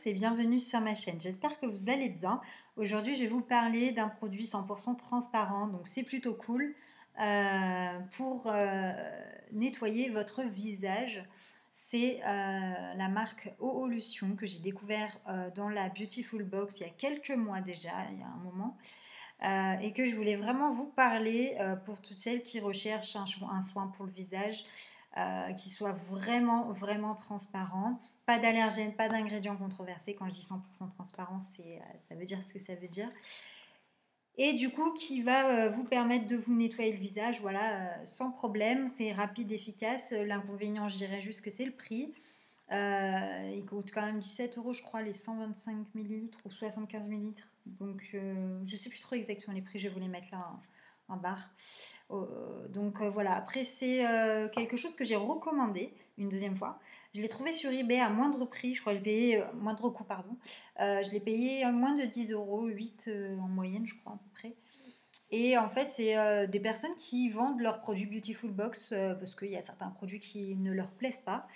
tous et bienvenue sur ma chaîne. J'espère que vous allez bien. Aujourd'hui, je vais vous parler d'un produit 100% transparent, donc c'est plutôt cool pour nettoyer votre visage. C'est la marque Oolution que j'ai découvert dans la Beautiful Box il y a quelques mois déjà, il y a un moment. Et que je voulais vraiment vous parler pour toutes celles qui recherchent un soin pour le visage qui soit vraiment transparent. Pas d'allergènes, pas d'ingrédients controversés. Quand je dis 100% transparent, ça veut dire ce que ça veut dire. Et du coup, qui va vous permettre de vous nettoyer le visage, voilà, sans problème. C'est rapide, efficace. L'inconvénient, je dirais juste que c'est le prix. Il coûte quand même 17 euros, je crois, les 125 millilitres ou 75 millilitres. Donc, je ne sais plus trop exactement les prix, je vais vous les mettre là en barre. Donc, voilà. Après, c'est quelque chose que j'ai recommandé une deuxième fois. Je l'ai trouvé sur eBay à moindre prix, je crois que je l'ai payé, moindre coût, pardon. Je l'ai payé à moins de 10 euros, 8 en moyenne, je crois, à peu près. Et en fait, c'est des personnes qui vendent leurs produits Beautiful Box parce qu'il y a certains produits qui ne leur plaisent pas.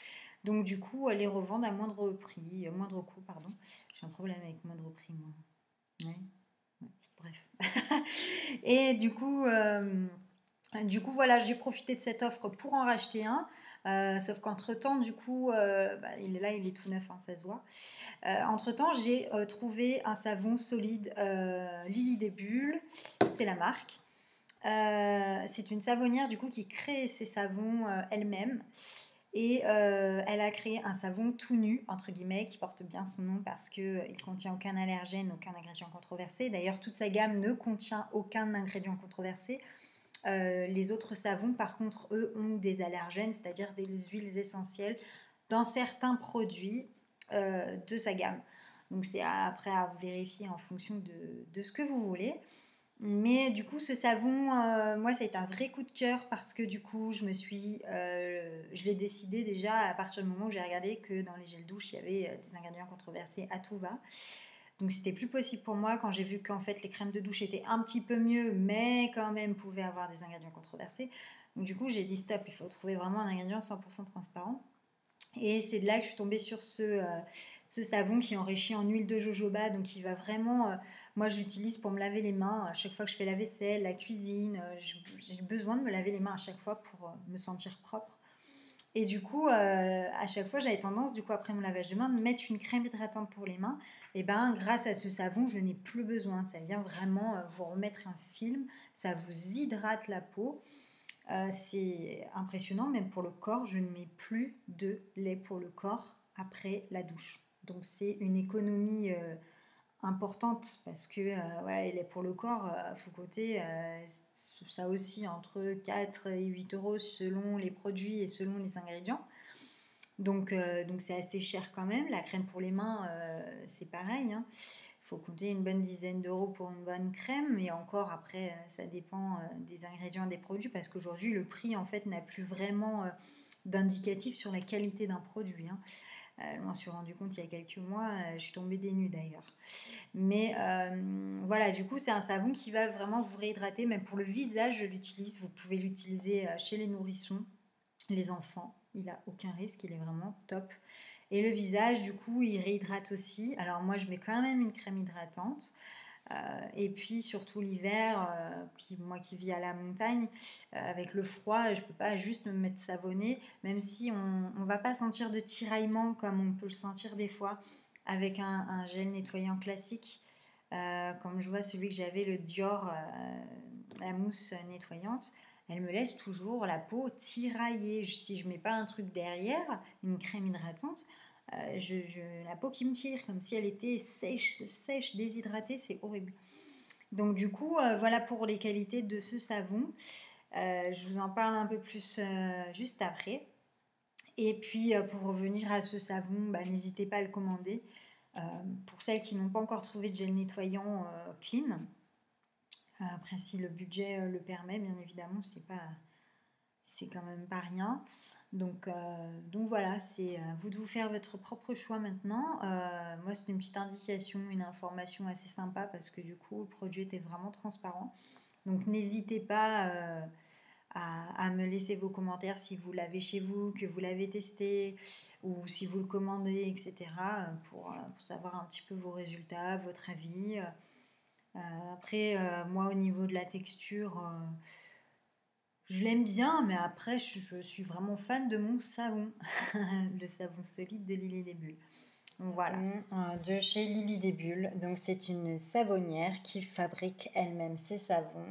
Donc du coup, elles les revendent à moindre prix, moindre coût, pardon. J'ai un problème avec moindre prix, moi. Ouais, ouais, bref. Et du coup, voilà, j'ai profité de cette offre pour en racheter un. Sauf qu'entre-temps, du coup, il est tout neuf, hein, ça se voit. Entre-temps, j'ai trouvé un savon solide Lily des Bulles, c'est la marque. C'est une savonnière du coup qui crée ses savons elle-même. Et elle a créé un savon tout nu, entre guillemets, qui porte bien son nom parce qu'il ne contient aucun allergène, aucun ingrédient controversé. D'ailleurs, toute sa gamme ne contient aucun ingrédient controversé. Les autres savons, par contre, eux, ont des allergènes, c'est-à-dire des huiles essentielles dans certains produits de sa gamme. Donc c'est après à vérifier en fonction de ce que vous voulez. Mais du coup, ce savon, moi, ça a été un vrai coup de cœur parce que du coup, je l'ai décidé déjà à partir du moment où j'ai regardé que dans les gels douche, il y avait des ingrédients controversés à tout va. Donc, c'était plus possible pour moi quand j'ai vu qu'en fait, les crèmes de douche étaient un petit peu mieux, mais quand même pouvaient avoir des ingrédients controversés. Donc, du coup, j'ai dit stop, il faut trouver vraiment un ingrédient 100% transparent. Et c'est de là que je suis tombée sur ce savon qui est enrichi en huile de jojoba. Donc il va vraiment... moi je l'utilise pour me laver les mains à chaque fois que je fais la vaisselle, la cuisine. J'ai besoin de me laver les mains à chaque fois pour me sentir propre. Et du coup, à chaque fois, j'avais tendance, du coup, après mon lavage de mains, de mettre une crème hydratante pour les mains. Et ben, grâce à ce savon, je n'ai plus besoin. Ça vient vraiment vous remettre un film. Ça vous hydrate la peau. C'est impressionnant, même pour le corps, je ne mets plus de lait pour le corps après la douche. Donc c'est une économie importante parce que voilà, les laits pour le corps, faut côté, ça aussi entre 4 et 8 euros selon les produits et selon les ingrédients. Donc c'est assez cher quand même. La crème pour les mains, c'est pareil, hein. Il faut compter une bonne dizaine d'euros pour une bonne crème. Et encore, après, ça dépend des ingrédients des produits. Parce qu'aujourd'hui, le prix, en fait, n'a plus vraiment d'indicatif sur la qualité d'un produit, hein. Je m'en suis rendu compte il y a quelques mois. Je suis tombée des nues d'ailleurs. Mais voilà, du coup, c'est un savon qui va vraiment vous réhydrater. Même pour le visage, je l'utilise. Vous pouvez l'utiliser chez les nourrissons, les enfants. Il n'a aucun risque. Il est vraiment top. Et le visage, du coup, il réhydrate aussi. Alors moi, je mets quand même une crème hydratante. Et puis surtout l'hiver, moi qui vis à la montagne, avec le froid, je ne peux pas juste me mettre savonné, même si on ne va pas sentir de tiraillement comme on peut le sentir des fois avec un gel nettoyant classique. Comme je vois celui que j'avais, le Dior, la mousse nettoyante, elle me laisse toujours la peau tiraillée. Si je mets pas un truc derrière, une crème hydratante, la peau qui me tire, comme si elle était sèche, déshydratée, c'est horrible. Donc du coup, voilà pour les qualités de ce savon. Je vous en parle un peu plus juste après. Et puis pour revenir à ce savon, n'hésitez pas à le commander. Pour celles qui n'ont pas encore trouvé de gel nettoyant clean. Après, si le budget le permet, bien évidemment, c'est quand même pas rien. Donc voilà, c'est à vous de vous faire votre propre choix maintenant. Moi, c'est une petite indication, une information assez sympa parce que du coup, le produit était vraiment transparent. Donc n'hésitez pas à me laisser vos commentaires si vous l'avez chez vous, que vous l'avez testé ou si vous le commandez, etc. Pour savoir un petit peu vos résultats, votre avis. Après, moi, au niveau de la texture, je l'aime bien, mais après, je suis vraiment fan de mon savon, le savon solide de Lily des Bulles. Voilà. De chez Lily des Bulles. Donc c'est une savonnière qui fabrique elle-même ses savons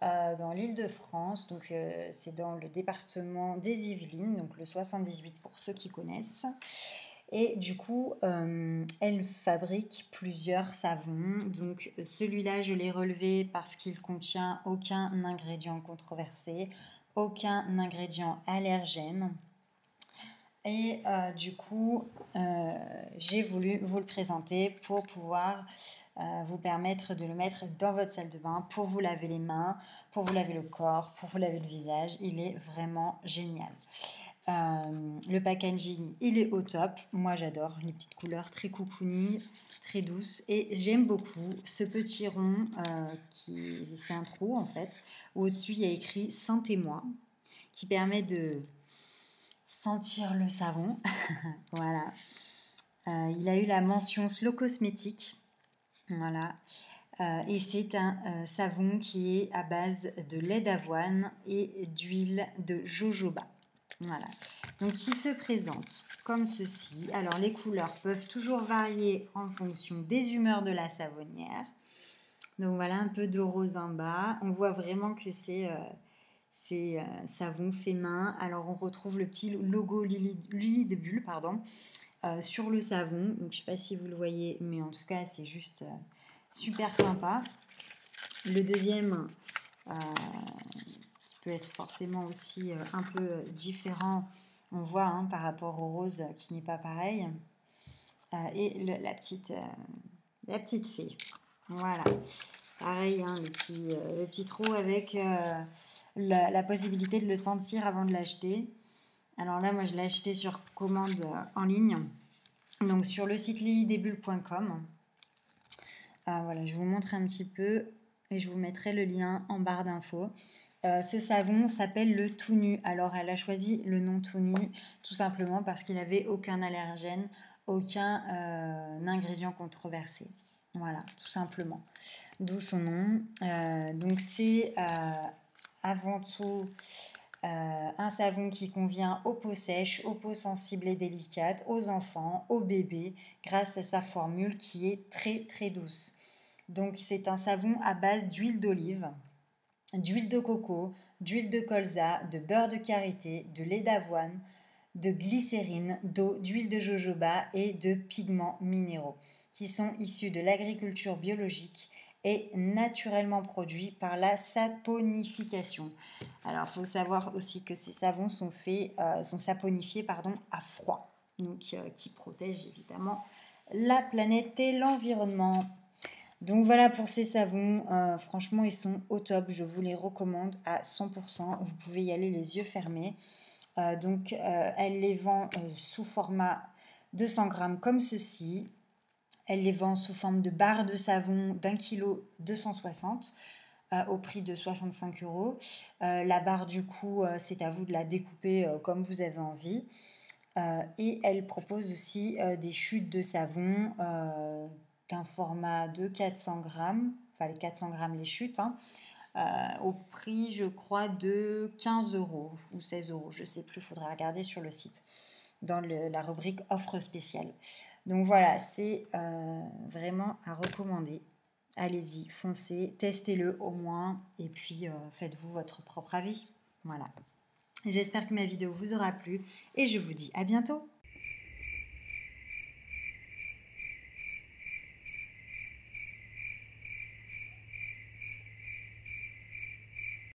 dans l'Île-de-France. Donc c'est dans le département des Yvelines, donc le 78 pour ceux qui connaissent. Et du coup, elle fabrique plusieurs savons. Donc celui-là, je l'ai relevé parce qu'il contient aucun ingrédient controversé, aucun ingrédient allergène. Et du coup, j'ai voulu vous le présenter pour pouvoir vous permettre de le mettre dans votre salle de bain, pour vous laver les mains, pour vous laver le corps, pour vous laver le visage. Il est vraiment génial. Le packaging, il est au top. Moi, j'adore les petites couleurs très cocooning, très douces. Et j'aime beaucoup ce petit rond c'est un trou en fait, où au-dessus, il y a écrit Sentez-moi, qui permet de sentir le savon. Voilà. Il a eu la mention Slow Cosmétique. Voilà. Et c'est un savon qui est à base de lait d'avoine et d'huile de jojoba. Voilà. Donc, il se présente comme ceci. Alors, les couleurs peuvent toujours varier en fonction des humeurs de la savonnière. Donc, voilà, un peu de rose en bas. On voit vraiment que c'est savon fait main. Alors, on retrouve le petit logo Lily des Bulles, pardon, sur le savon. Donc, je ne sais pas si vous le voyez, mais en tout cas, c'est juste super sympa. Le deuxième, qui peut être forcément aussi un peu différent, on voit par rapport au rose qui n'est pas pareil. Et la petite fée. Voilà. Pareil, le petit trou avec la possibilité de le sentir avant de l'acheter. Alors là, moi, je l'ai acheté sur commande en ligne. Donc, sur le site lilydesbulles.com. Voilà, je vous montre un petit peu et je vous mettrai le lien en barre d'infos. Ce savon s'appelle le Tout Nu. Alors, elle a choisi le nom Tout Nu tout simplement parce qu'il n'avait aucun allergène, aucun ingrédient controversé. Voilà, tout simplement. D'où son nom. Donc, c'est avant tout un savon qui convient aux peaux sèches, aux peaux sensibles et délicates, aux enfants, aux bébés, grâce à sa formule qui est très très douce. Donc c'est un savon à base d'huile d'olive, d'huile de coco, d'huile de colza, de beurre de karité, de lait d'avoine, de glycérine, d'eau, d'huile de jojoba et de pigments minéraux qui sont issus de l'agriculture biologique et naturellement produits par la saponification. Alors, il faut savoir aussi que ces savons sont saponifiés à froid, donc qui protègent évidemment la planète et l'environnement. Donc voilà pour ces savons, franchement ils sont au top, je vous les recommande à 100%, vous pouvez y aller les yeux fermés. Elle les vend sous format 200 grammes comme ceci. Elle les vend sous forme de barres de savon d'1 kg 260 au prix de 65 €. La barre du coup, c'est à vous de la découper comme vous avez envie. Et elle propose aussi des chutes de savon d'un format de 400 grammes, enfin les 400 grammes les chutes, au prix je crois de 15 € ou 16 €, je ne sais plus, il faudra regarder sur le site, dans la rubrique offre spéciale. Donc voilà, c'est vraiment à recommander. Allez-y, foncez, testez-le au moins et puis faites-vous votre propre avis. Voilà. J'espère que ma vidéo vous aura plu et je vous dis à bientôt.